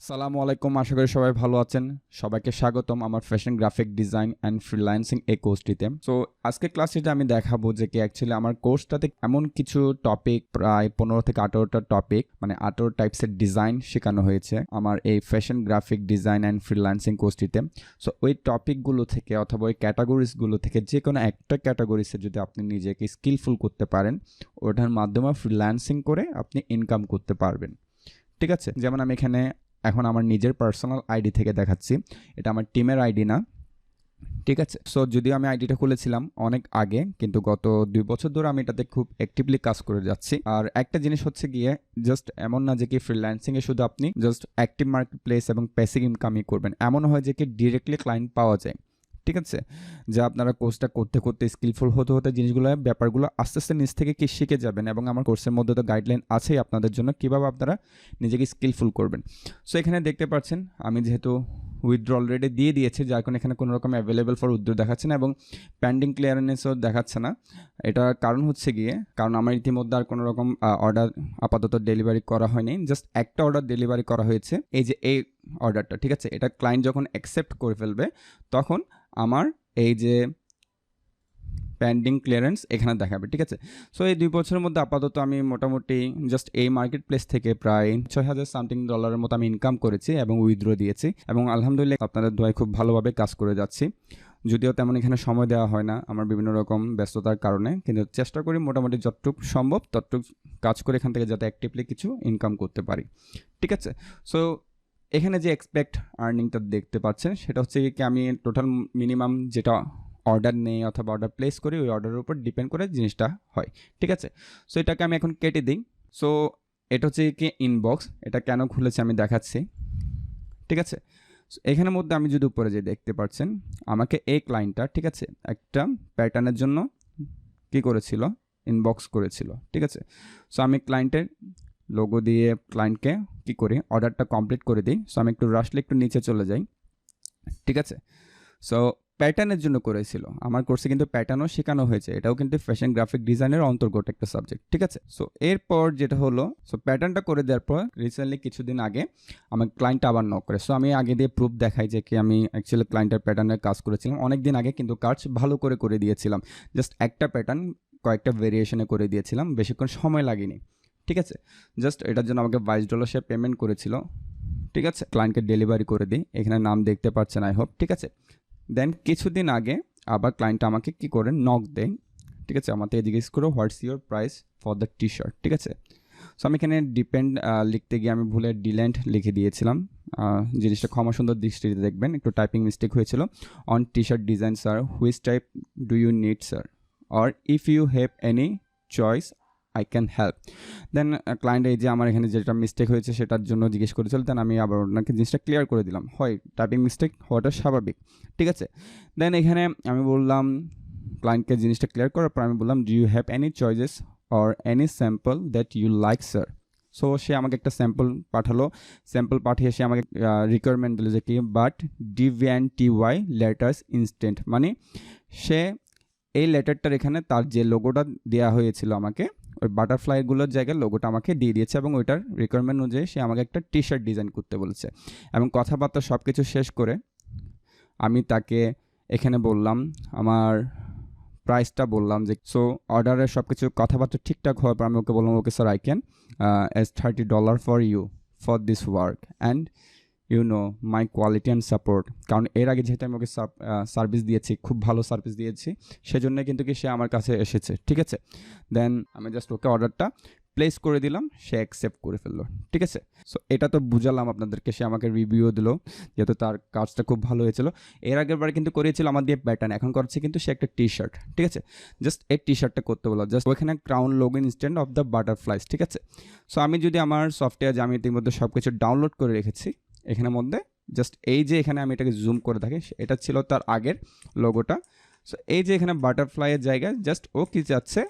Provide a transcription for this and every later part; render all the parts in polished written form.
সালামু আলাইকুম, আশা করি সবাই ভালো আছেন। সবাইকে স্বাগতম আমার fashion graphic design and freelancing এই কোর্সটিতে। সো আজকের ক্লাসটিতে আমি দেখাবো যে কি অ্যাকচুয়ালি আমার কোর্সটাতে এমন কিছু টপিক, প্রায় 15 থেকে 18টা টপিক, মানে 18 টাইপসের ডিজাইন শেখানো হয়েছে আমার এই fashion graphic design and freelancing কোর্সটিতে। সো ওই টপিকগুলো থেকে অথবা ওই ক্যাটাগরিজগুলো থেকে যে কোনো একটা ক্যাটাগরিসে যদি আপনি নিজেকে স্কিলফুল করতে পারেন, ওটার মাধ্যমে ফ্রিল্যান্সিং করে আপনি ইনকাম করতে পারবেন। ঠিক আছে, যেমন আমি এখানে এখন আমার নিজের পার্সোনাল আইডি থেকে দেখাচ্ছি, এটা আমার টিমের আইডি না। ঠিক আছে, সো যদিও আমি আইডিটা খুলেছিলাম অনেক আগে, কিন্তু গত 2 বছর ধরে আমি এটাতে খুব অ্যাক্টিভলি কাজ করে যাচ্ছি। আর একটা জিনিস হচ্ছে গিয়ে, জাস্ট এমন না যে কি ফ্রিল্যান্সিংয়ে শুধু আপনি জাস্ট অ্যাক্টিভ মার্কেট প্লেস এবং প্যাসিভ ইনকামই করবেন, এমন হয় যে কি ডিরেক্টলি ক্লায়েন্ট পাওয়া যায়। ঠিক আছে, যা আপনারা কোর্সটা করতে করতে স্কিলফুল হতে হতে জিনিসগুলো, ব্যাপারগুলো আস্তে আস্তে নিজ থেকে কি শিখে যাবেন, এবং আমার কোর্সের মধ্যে তো গাইডলাইন আছেই আপনাদের জন্য কীভাবে আপনারা নিজেকে স্কিলফুল করবেন। সো এখানে দেখতে পাচ্ছেন আমি যেহেতু উইথড্র অলরেডি দিয়ে দিয়েছি, যার কারণে এখানে কোনো রকম অ্যাভেলেবেল ফর উইথড্র দেখাচ্ছে না এবং পেন্ডিং ক্লিয়ারেন্সও দেখাচ্ছে না। এটার কারণ হচ্ছে গিয়ে, কারণ আমার ইতিমধ্যে আর কোনো রকম অর্ডার আপাতত ডেলিভারি করা হয়নি, জাস্ট একটা অর্ডার ডেলিভারি করা হয়েছে, এই যে এই অর্ডারটা। ঠিক আছে, এটা ক্লায়েন্ট যখন অ্যাকসেপ্ট করে ফেলবে তখন আমার এই যে পেন্ডিং ক্লিয়ারেন্স এখানে দেখাবে। ঠিক আছে, সো এই 2 বছরের মধ্যে আপাতত আমি মোটামুটি জাস্ট এই মার্কেট প্লেস থেকে প্রায় $6,000 সামথিং মতো আমি ইনকাম করেছি এবং উইথড্র দিয়েছি, এবং আলহামদুলিল্লাহ আপনাদের দোয়ায় খুব ভালোভাবে কাজ করে যাচ্ছি। যদিও তেমন এখানে সময় দেওয়া হয় না আমার বিভিন্ন রকম ব্যস্ততার কারণে, কিন্তু চেষ্টা করি মোটামুটি যতটুকু সম্ভব ততটুকু কাজ করে এখান থেকে যাতে অ্যাক্টিভলি কিছু ইনকাম করতে পারি। ঠিক আছে, সো এখানে যে এক্সপেক্ট আর্নিংটা দেখতে পাচ্ছেন, সেটা হচ্ছে কি আমি টোটাল মিনিমাম যেটা অর্ডার নেই অথবা অর্ডার প্লেস করি, ওই অর্ডারের উপর ডিপেন্ড করে জিনিসটা হয়। ঠিক আছে, সো এটাকে আমি এখন কেটে দিই। সো এটা হচ্ছে কি ইনবক্স, এটা কেন খুলেছে আমি দেখাচ্ছি। ঠিক আছে, এখানের মধ্যে আমি যদি উপরে যে দেখতে পাচ্ছেন, আমাকে এই ক্লায়েন্টটা, ঠিক আছে, একটা প্যাটার্নের জন্য কি করেছিল, ইনবক্স করেছিল। ঠিক আছে, সো আমি ক্লায়েন্টের লোগো দিয়ে ক্লায়েন্টকে কি করি, অর্ডারটা কমপ্লিট করে দিই। সো আমি একটু রাশলে একটু নিচে চলে যাই। ঠিক আছে, সো প্যাটার্নের জন্য করেছিল, আমার কোর্সে কিন্তু প্যাটার্নও শেখানো হয়েছে, এটাও কিন্তু ফ্যাশন গ্রাফিক ডিজাইনের অন্তর্গত একটা সাবজেক্ট। ঠিক আছে, সো এরপর যেটা হলো, সো প্যাটার্নটা করে দেওয়ার পর রিসেন্টলি কিছুদিন আগে আমার ক্লায়েন্টটা আবার নক করে। সো আমি আগে দিয়ে প্রুফ দেখাই যে কি আমি অ্যাকচুয়ালি ক্লায়েন্টের প্যাটার্নের কাজ করেছিলাম অনেক দিন আগে, কিন্তু কাজ ভালো করে দিয়েছিলাম। জাস্ট একটা প্যাটার্ন কয়েকটা ভেরিয়েশনে করে দিয়েছিলাম, বেশিক্ষণ সময় লাগেনি। ঠিক আছে, জাস্ট এটার জন্য আমাকে $22 সে পেমেন্ট করেছিল। ঠিক আছে, ক্লায়েন্টকে ডেলিভারি করে দিই, এখানে নাম দেখতে পাচ্ছেন আই হোপ। ঠিক আছে, দেন কিছুদিন আগে আবার ক্লায়েন্ট আমাকে কি করে নক দেয়। ঠিক আছে, আমার থেকে জিজ্ঞেস করো what's your price for the T shirt. ঠিক আছে, সো আমি এখানে ডিপেন্ড লিখতে গিয়ে আমি ভুলে ডিল্যান্ড লিখে দিয়েছিলাম। জিনিসটা ক্ষমা সুন্দর দৃষ্টিতে দেখবেন, একটু টাইপিং মিস্টেক হয়েছিল। On T shirt design sir, which type do you need sir, or if you have any choice I can help. Then client এই যে আমার এখানে যেটা মিস্টেক হয়েছে সেটার জন্য জিজ্ঞেস করেছিল, দেন আমি আবার ওনাকে জিনিসটা ক্লিয়ার করে দিলাম, হয় টাইপিং মিস্টেক হওয়াটা স্বাভাবিক। ঠিক আছে, দেন এখানে আমি বললাম ক্লায়েন্টকে জিনিসটা ক্লিয়ার করার পর আমি বললাম do you have any choices or any sample that you like sir. So সে আমাকে একটা স্যাম্পল পাঠালো, স্যাম্পল পাঠিয়ে সে আমাকে রিকোয়ারমেন্ট দিল যে কি বাট DVNTY লেটার্স ইনস্ট্যান্ট, মানে সে এই লেটারটার এখানে তার যে লোগোটা দেওয়া হয়েছিল আমাকে, ওই বাটারফ্লাইগুলোর জায়গায় লোগোটা আমাকে দিয়ে দিয়েছে, এবং ওইটার রিকোয়ারমেন্ট অনুযায়ী সে আমাকে একটা টি শার্ট ডিজাইন করতে বলেছে। এবং কথাবার্তা সব কিছু শেষ করে আমি তাকে এখানে বললাম আমার প্রাইসটা বললাম যে, সো অর্ডারের সব কিছু কথাবার্তা ঠিকঠাক হওয়ার পর আমি ওকে বললাম okay sir I can as $30 for you for this work and you know my quality and support. কারণ এর আগে যেহেতু আমি ওকে সার্ভিস দিয়েছি, খুব ভালো সার্ভিস দিয়েছি, সেজন্য কিন্তু কি সে আমার কাছে এসেছে। ঠিক আছে, দেন আমি জাস্ট ওকে অর্ডারটা প্লেস করে দিলাম, সে অ্যাকসেপ্ট করে ফেললো। ঠিক আছে, সো এটা তো বুঝালাম আপনাদেরকে, সে আমাকে রিভিউ দিল যেহেতু তার কাজটা খুব ভালো হয়েছিল। এর আগের বার কিন্তু করিয়েছিল আমার দিয়ে প্যাটার্ন, এখন করছে কিন্তু সে একটা টি শার্ট। ঠিক আছে, জাস্ট এই টি শার্টটা করতে বলো, জাস্ট ওইখানে crown logo instant of the butterflies. ঠিক আছে, সো আমি যদি আমার সফটওয়্যার যে আমি ইতিমধ্যে সব কিছু ডাউনলোড করে রেখেছি এখানের মধ্যে, জাস্ট এই যে এখানে আমি এটাকে জুম করে থাকি, এটা ছিল তার আগের লোগোটা। সো এই যে এখানে বাটারফ্লাইয়ের জায়গায় জাস্ট ও কি চাচ্ছে,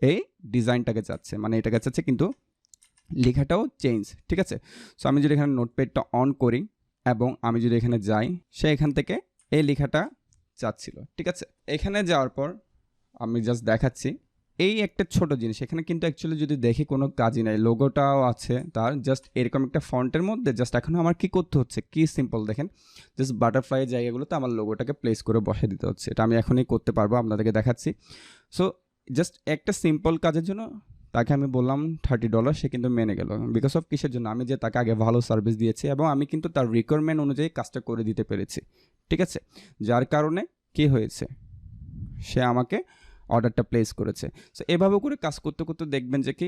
এই ডিজাইনটাকে চাচ্ছে, মানে এটাকে চাচ্ছে, কিন্তু লেখাটাও চেঞ্জ। ঠিক আছে, সো আমি যদি এখানে নোটপ্যাডটা অন করি এবং আমি যদি এখানে যাই, সে এখান থেকে এই লেখাটা চাচ্ছিল। ঠিক আছে, এখানে যাওয়ার পর আমি জাস্ট দেখাচ্ছি এই একটা ছোট জিনিস, এখানে কিন্তু অ্যাকচুয়ালি যদি দেখি কোনো কাজই নাই, লোগোটাও আছে তার, জাস্ট এরকম একটা ফন্টের মধ্যে জাস্ট এখন আমার কি করতে হচ্ছে, কি সিম্পল দেখেন, জাস্ট বাটারফ্লাই জায়গাগুলোতে আমার লোগোটাকে প্লেস করে বসে দিতে হচ্ছে। এটা আমি এখনই করতে পারবো, আপনাদেরকে দেখাচ্ছি। সো জাস্ট একটা সিম্পল কাজের জন্য তাকে আমি বললাম $30, সে কিন্তু মেনে গেল। বিকজ অফ কিসের জন্য, আমি যে তাকে আগে ভালো সার্ভিস দিয়েছি এবং আমি কিন্তু তার রিকোয়ারমেন্ট অনুযায়ী কাজটা করে দিতে পেরেছি, ঠিক আছে, যার কারণে কি হয়েছে, সে আমাকে অর্ডারটা প্লেস করেছে। সো এভাবে করে কাজ করতে করতে দেখবেন যে কি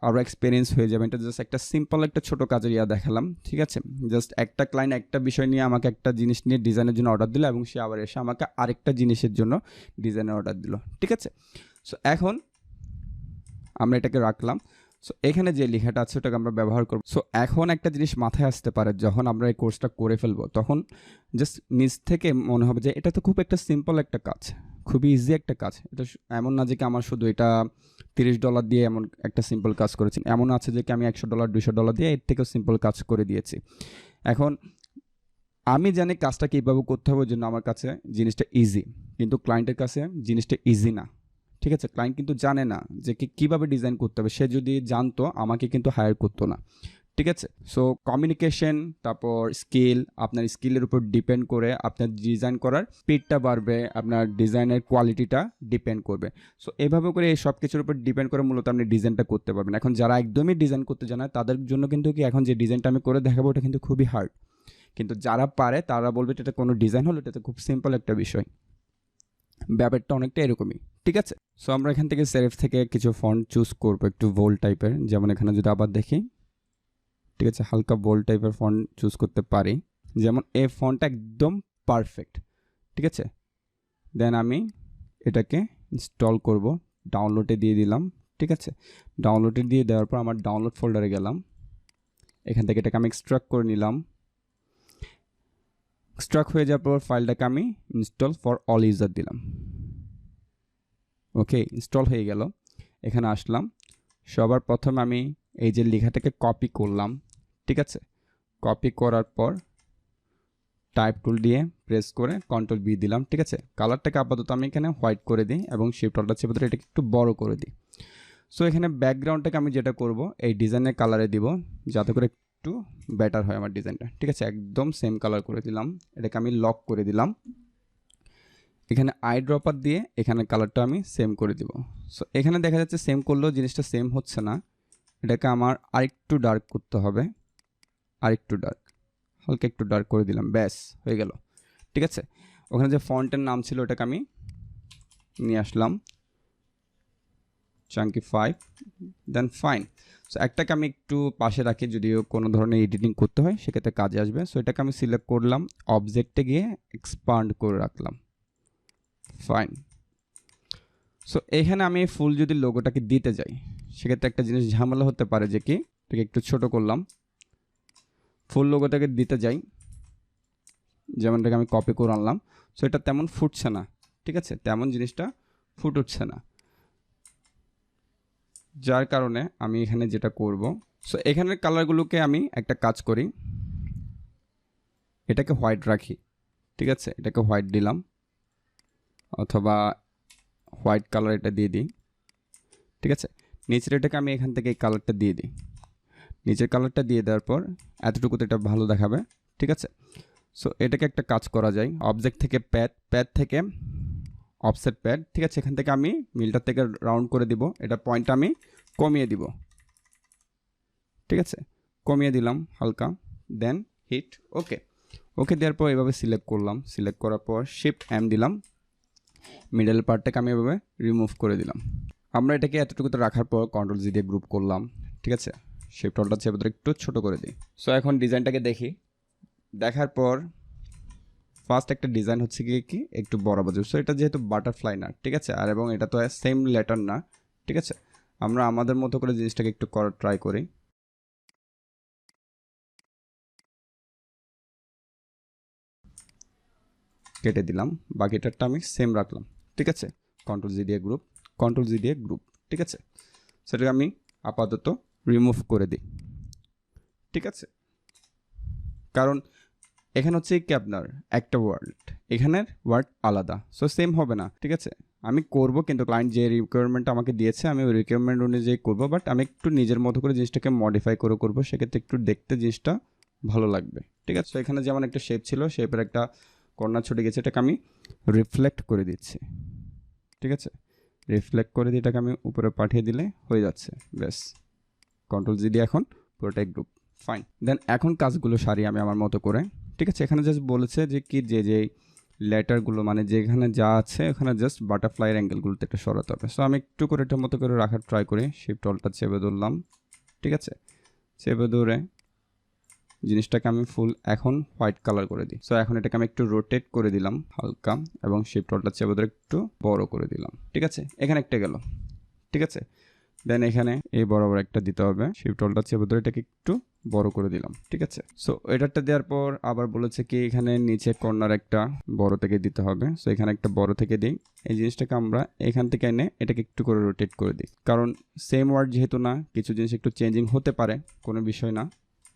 আরও এক্সপিরিয়েন্স হয়ে যাবে। এটা জাস্ট একটা সিম্পল একটা ছোটো কাজের দেখালাম, ঠিক আছে। জাস্ট একটা ক্লায়েন্ট একটা বিষয় নিয়ে আমাকে একটা জিনিস নিয়ে ডিজাইনের জন্য অর্ডার দিল এবং সে আবার এসে আমাকে আরেকটা জিনিসের জন্য ডিজাইনের অর্ডার দিল, ঠিক আছে। সো এখন আমরা এটাকে রাখলাম। সো এখানে যে লেখাটা আছে ওটাকে আমরা ব্যবহার করব। সো এখন একটা জিনিস মাথায় আসতে পারে, যখন আমরা এই কোর্সটা করে ফেলবো তখন জাস্ট নিজ থেকে মনে হবে যে এটা তো খুব একটা সিম্পল একটা কাজ, খুবই ইজি একটা কাজ। এটা এমন না যে কি আমার শুধু এটা $30 দিয়ে এমন একটা সিম্পল কাজ করেছি, এমন আছে যে কি আমি $100 $200 দিয়ে এর থেকেও সিম্পল কাজ করে দিয়েছি। এখন আমি জানি কাজটা কীভাবে করতে হবে, ওই জন্য আমার কাছে জিনিসটা ইজি, কিন্তু ক্লায়েন্টের কাছে জিনিসটা ইজি না, ঠিক আছে। ক্লায়েন্ট কিন্তু জানে না যে কীভাবে ডিজাইন করতে হবে, সে যদি জানতো আমাকে কিন্তু হায়ার করতো না, ঠিক আছে। সো কমিউনিকেশন, তারপর স্কিল, আপনার স্কিলের উপর ডিপেন্ড করে আপনার ডিজাইন করার স্পিডটা বাড়বে, আপনার ডিজাইনের কোয়ালিটিটা ডিপেন্ড করবে। সো এভাবে করে এই সব কিছুর উপর ডিপেন্ড করে মূলত আপনি ডিজাইনটা করতে পারবেন। এখন যারা একদমই ডিজাইন করতে জানে তাদের জন্য কিন্তু কি এখন যে ডিজাইনটা আমি করে দেখাবো ওটা কিন্তু খুবই হার্ড, কিন্তু যারা পারে তারা বলবে এটা কোনো ডিজাইন হলো, এটা তো খুব সিম্পল একটা বিষয়। ব্যাপারটা অনেকটা এরকমই, ঠিক আছে। সো আমরা এখান থেকে সেরেফ থেকে কিছু ফন্ট চুজ করবো একটু বোল্ড টাইপের, যেমন এখানে যদি আবার দেখি, ঠিক আছে, হালকা বোল্ড টাইপের ফন্ট চুজ করতে পারি, যেমন এই ফন্টটা একদম পারফেক্ট, ঠিক আছে। দেন আমি এটাকে ইনস্টল করব, ডাউনলোডে দিয়ে দিলাম, ঠিক আছে। ডাউনলোডে দিয়ে দেওয়ার পর আমার ডাউনলোড ফোল্ডারে গেলাম, এখান থেকে এটাকে আমি এক্সট্রাক্ট করে নিলাম। এক্সট্রাক্ট হয়ে যাওয়ার পর ফাইলটাকে আমি ইনস্টল ফর অল ইউজার দিলাম। ওকে, ইনস্টল হয়ে গেল। এখানে আসলাম, সবার প্রথমে আমি এই যে লেখাটাকে কপি করলাম, ঠিক আছে। কপি করার পর টাইপ টুল দিয়ে প্রেস করে কন্ট্রোল বি দিলাম, ঠিক আছে। কালারটাকে আপাতত আমি এখানে হোয়াইট করে দিই এবং শিফট অল্টার চেপে ধরে এটাকে একটু বড় করে দিই। সো এখানে ব্যাকগ্রাউন্ডটাকে আমি যেটা করব এই ডিজাইনের কালারে দিব, যাতে করে একটু বেটার হয় আমার ডিজাইনটা, ঠিক আছে। একদম সেম কালার করে দিলাম, এটাকে আমি লক করে দিলাম। এখানে আই ড্রপার দিয়ে এখানে কালারটা আমি সেম করে দিব। সো এখানে দেখা যাচ্ছে সেম করলেও জিনিসটা সেম হচ্ছে না, এটাকে আমার আরেকটু ডার্ক করতে হবে, আরেকটু ডার্ক, হালকা একটু ডার্ক করে দিলাম, ব্যাস হয়ে গেল, ঠিক আছে। ওখানে যে ফন্টের নাম ছিল ওটাকে আমি নিয়ে আসলাম, চাঙ্কি 5, দেন ফাইন। সো একটাকে আমি একটু পাশে রাখি, যদিও কোনো ধরনের এডিটিং করতে হয় সেক্ষেত্রে কাজে আসবে। সো এটাকে আমি সিলেক্ট করলাম, অবজেক্টে গিয়ে এক্সপান্ড করে রাখলাম, ফাইন। সো এখানে আমি ফুল যদি লোগোটাকে দিতে যাই সেক্ষেত্রে একটা জিনিস ঝামেলা হতে পারে, যে কি এটাকে একটু ছোট করলাম, ফুল লোগোটাকে দিতে যাই, যেমনটাকে আমি কপি করে আনলাম। সো এটা তেমন ফুটছে না, ঠিক আছে, তেমন জিনিসটা ফুট উঠছে না, যার কারণে আমি এখানে যেটা করব, সো এখানের কালারগুলোকে আমি একটা কাজ করি, এটাকে হোয়াইট রাখি, ঠিক আছে। এটাকে হোয়াইট দিলাম, অথবা হোয়াইট কালার এটা দিয়ে দিই, ঠিক আছে। নিচের এটাকে আমি এখান থেকে এই কালারটা দিয়ে দিই, নিচের কালারটা দিয়ে দেওয়ার পর এতটুকুতে এটা ভালো দেখাবে, ঠিক আছে। সো এটাকে একটা কাজ করা যায়, অবজেক্ট থেকে প্যাড থেকে অফসেট প্যাড, ঠিক আছে। এখান থেকে আমি মিলটার থেকে রাউন্ড করে দিব, এটা পয়েন্টটা আমি কমিয়ে দিব, ঠিক আছে, কমিয়ে দিলাম হালকা, দেন হিট ওকে। ওকে দেওয়ার পর এভাবে সিলেক্ট করলাম, সিলেক্ট করার পর শিফট এম দিলাম, মিডল পার্টটাকে আমি এভাবে রিমুভ করে দিলাম। আমরা এটাকে এতটুকুতে রাখার পর কন্ট্রোল জি দিয়ে গ্রুপ করলাম, ঠিক আছে। শিফট অল্টার চেপে ধরে একটু ছোটো করে দিই। সো এখন ডিজাইনটাকে দেখি, দেখার পর ফার্স্ট একটা ডিজাইন হচ্ছে কি একটু বড় বাজু। সো এটা যেহেতু বাটারফ্লাই না, ঠিক আছে, আর এবং এটা তো সেম লেটার না, ঠিক আছে। আমরা আমাদের মতো করে জিনিসটাকে একটু করার ট্রাই করি। কেটে দিলাম, বাকিটারটা আমি সেম রাখলাম, ঠিক আছে। কন্ট্রোল জি দিয়ে গ্রুপ, কন্ট্রোল জি দিয়ে গ্রুপ, ঠিক আছে। সেটাকে আমি আপাতত রিমুভ করে দিই, ঠিক আছে। কারণ এখানে হচ্ছে কি আপনার একটা ওয়ার্ড, এখানের ওয়ার্ড আলাদা, সো সেম হবে না, ঠিক আছে। আমি করব কিন্তু ক্লায়েন্ট যে রিকোয়ারমেন্ট আমাকে দিয়েছে আমি ওই রিকোয়ারমেন্ট অনুযায়ী করবো, বাট আমি একটু নিজের মতো করে জিনিসটাকে মডিফাই করে করবো, সেক্ষেত্রে একটু দেখতে জিনিসটা ভালো লাগবে, ঠিক আছে। তো এখানে যেমন একটা শেপ ছিল, শেপের একটা কর্নার ছুটে গেছে, এটাকে আমি রিফ্লেক্ট করে দিচ্ছি, ঠিক আছে। রিফ্লেক্ট করে দিয়ে এটাকে আমি উপরে পাঠিয়ে দিলে হয়ে যাচ্ছে, ব্যাস। কন্ট্রোল জি দিয়ে এখন পুরোটাই গ্রুপ, ফাইন। দেন এখন কাজগুলো সারি আমি আমার মতো করে, ঠিক আছে। এখানে জাস্ট বলেছে যে কি যে লেটারগুলো মানে যেখানে যা আছে ওখানে জাস্ট বাটারফ্লাইয়ের অ্যাঙ্গেলগুলোতে এটা সরাতে হবে। সো আমি একটু করে এটার মতো করে রাখার ট্রাই করি, শিফট অলটা চেপে ধরলাম, ঠিক আছে। চেপে ধরে জিনিসটাকে আমি ফুল এখন হোয়াইট কালার করে দিই। সো এখন এটাকে আমি একটু রোটেট করে দিলাম হালকা, এবং শিফট অলটা চেপে ধরে একটু বড় করে দিলাম, ঠিক আছে। এখানে একটা গেল, ঠিক আছে। দেন এখানে এই বরাবর একটা দিতে হবে, শিফট অলটা চেপে ধরে এটাকে একটু বড় করে দিলাম, ঠিক আছে। সো এটারটা দেওয়ার পর আবার বলেছে কি এখানে নিচে কর্নার একটা বড় থেকে দিতে হবে। সো এখানে একটা বড় থেকে দিই, এই জিনিসটাকে আমরা এখান থেকে এনে এটাকে একটু করে রোটেট করে দিই, কারণ সেম ওয়ার্ড যেহেতু না, কিছু জিনিস একটু চেঞ্জিং হতে পারে, কোনো বিষয় না,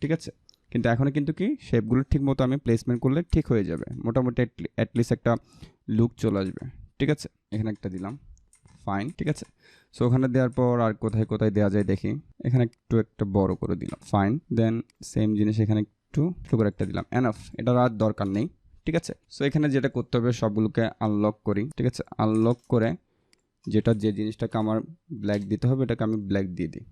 ঠিক আছে। কিন্তু এখন কিন্তু কি শেপগুলো ঠিক মতো আমি প্লেসমেন্ট করলে ঠিক হয়ে যাবে, মোটামুটি অ্যাটলিস্ট একটা লুক চলে আসবে, ঠিক আছে। এখানে একটা দিলাম, ফাইন, ঠিক আছে। সো ওখানে দেওয়ার পর আর কোথায় কোথায় দেওয়া যায় দেখি, এখানে একটু একটা বড় করে দিলাম, ফাইন। দেন সেম জিনিস এখানে একটু করে একটা দিলাম, এনাফ, এটার আর দরকার নেই, ঠিক আছে। সো এখানে যেটা করতে হবে সবগুলোকে আনলক করি, ঠিক আছে। আনলক করে যে জিনিসটাকে আমার ব্ল্যাক দিতে হবে এটাকে আমি ব্ল্যাক দিয়ে দিই,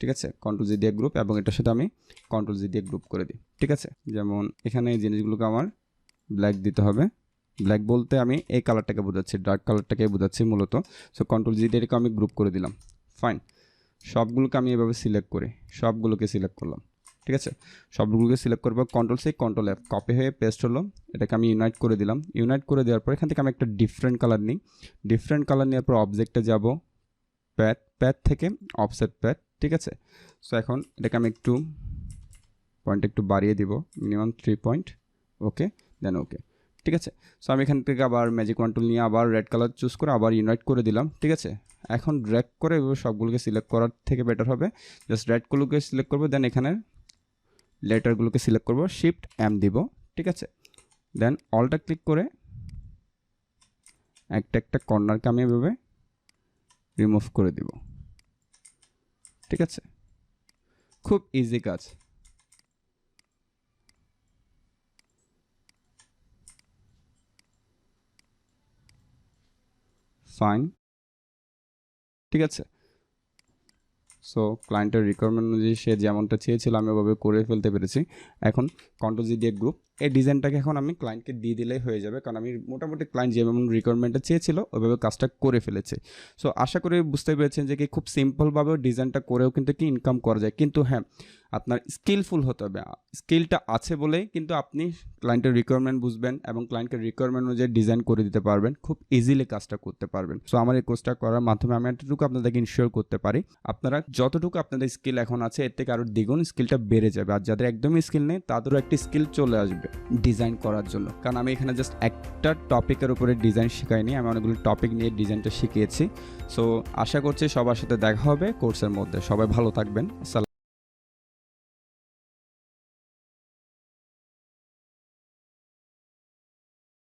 ঠিক আছে। কন্ট্রোল জি দিয়ে গ্রুপ, এবং এটার সাথে আমি কন্ট্রোল জি দিয়ে গ্রুপ করে দিই, ঠিক আছে। যেমন এখানে এই জিনিসগুলোকে আমার ব্ল্যাক দিতে হবে, ব্ল্যাক বলতে আমি এই কালারটাকে বোঝাচ্ছি, ডার্ক কালারটাকে বোঝাচ্ছি মূলত। সো কন্ট্রোল জি দিয়ে এটাকে আমি গ্রুপ করে দিলাম, ফাইন। সবগুলোকে আমি এভাবে সিলেক্ট করে সবগুলোকে সিলেক্ট করলাম, ঠিক আছে। সবগুলোকে সিলেক্ট করবো, control C control F, copy হয়ে পেস্ট হলো। এটাকে আমি ইউনাইট করে দিলাম, ইউনাইট করে দেওয়ার পর এখান থেকে আমি একটা ডিফারেন্ট কালার নিই, ডিফারেন্ট কালার নেওয়ার পর অবজেক্টে যাব, প্যাথ থেকে অফসেট প্যাথ, ঠিক আছে। সো এখন এটাকে আমি একটু পয়েন্ট একটু বাড়িয়ে দিব, মিনিমাম 3 পয়েন্ট, ওকে, দেন ওকে, ঠিক আছে। সো আমি এখান থেকে আবার ম্যাজিক ওয়ান টুল নিয়ে আবার রেড কালার চুজ করে আবার ইউনাইট করে দিলাম, ঠিক আছে। এখন ড্র্যাগ করে সবগুলোকে সিলেক্ট করার থেকে বেটার হবে জাস্ট রেডগুলোকে সিলেক্ট করবো, দেন এখানে লেটারগুলোকে সিলেক্ট করবো, শিফট এম দিব, ঠিক আছে। দেন অলটা ক্লিক করে একটা কর্নারকে আমি এভাবে রিমুভ করে দিব, ঠিক আছে। খুব ইজি কাজ, ফাইন, ঠিক আছে। সো ক্লায়েন্টের রিকোয়ারমেন্ট অনুযায়ী সে যেমনটা চেয়েছিল আমি ওভাবে করে ফেলতে পেরেছি। এখন কন্ট্রোল জি দিয়ে গ্রুপ, এই ডিজাইনটাকে এখন আমি ক্লায়েন্টকে দিয়ে দিলেই হয়ে যাবে, কারণ আমি মোটামুটি ক্লায়েন্ট যেমন রিকোয়ারমেন্টটা চেয়েছিল ওইভাবে কাজটা করে ফেলেছে। সো আশা করি বুঝতে পেরেছেন যে কি খুব সিম্পলভাবেও ডিজাইনটা করেও কিন্তু কি ইনকাম করা যায়, কিন্তু হ্যাঁ আপনার স্কিলফুল হতে হবে, স্কিলটা আছে বলেই কিন্তু আপনি ক্লায়েন্টের রিকোয়ারমেন্ট বুঝবেন এবং ক্লায়েন্টের রিকোয়ারমেন্ট অনুযায়ী ডিজাইন করে দিতে পারবেন, খুব ইজিলি কাজটা করতে পারবেন। সো আমার এই কোর্সটা করার মাধ্যমে আমি এতটুকু আপনাদেরকে ইনশিওর করতে পারি আপনারা যতটুকু আপনাদের স্কিল এখন আছে এর থেকে আরও দ্বিগুণ স্কিলটা বেড়ে যাবে, আর যাদের একদমই স্কিল নেই তাদেরও একটি স্কিল চলে আসবে ডিজাইন করার জন্য। কারণ আমি এখানে জাস্ট একটা টপিকের উপরে ডিজাইন শেখাইনি, আমি অনেকগুলো টপিক নিয়ে ডিজাইনটা শিখিয়েছি। সো আশা করছি সবার সাথে দেখা হবে কোর্সের মধ্যে, সবাই ভালো থাকবেন।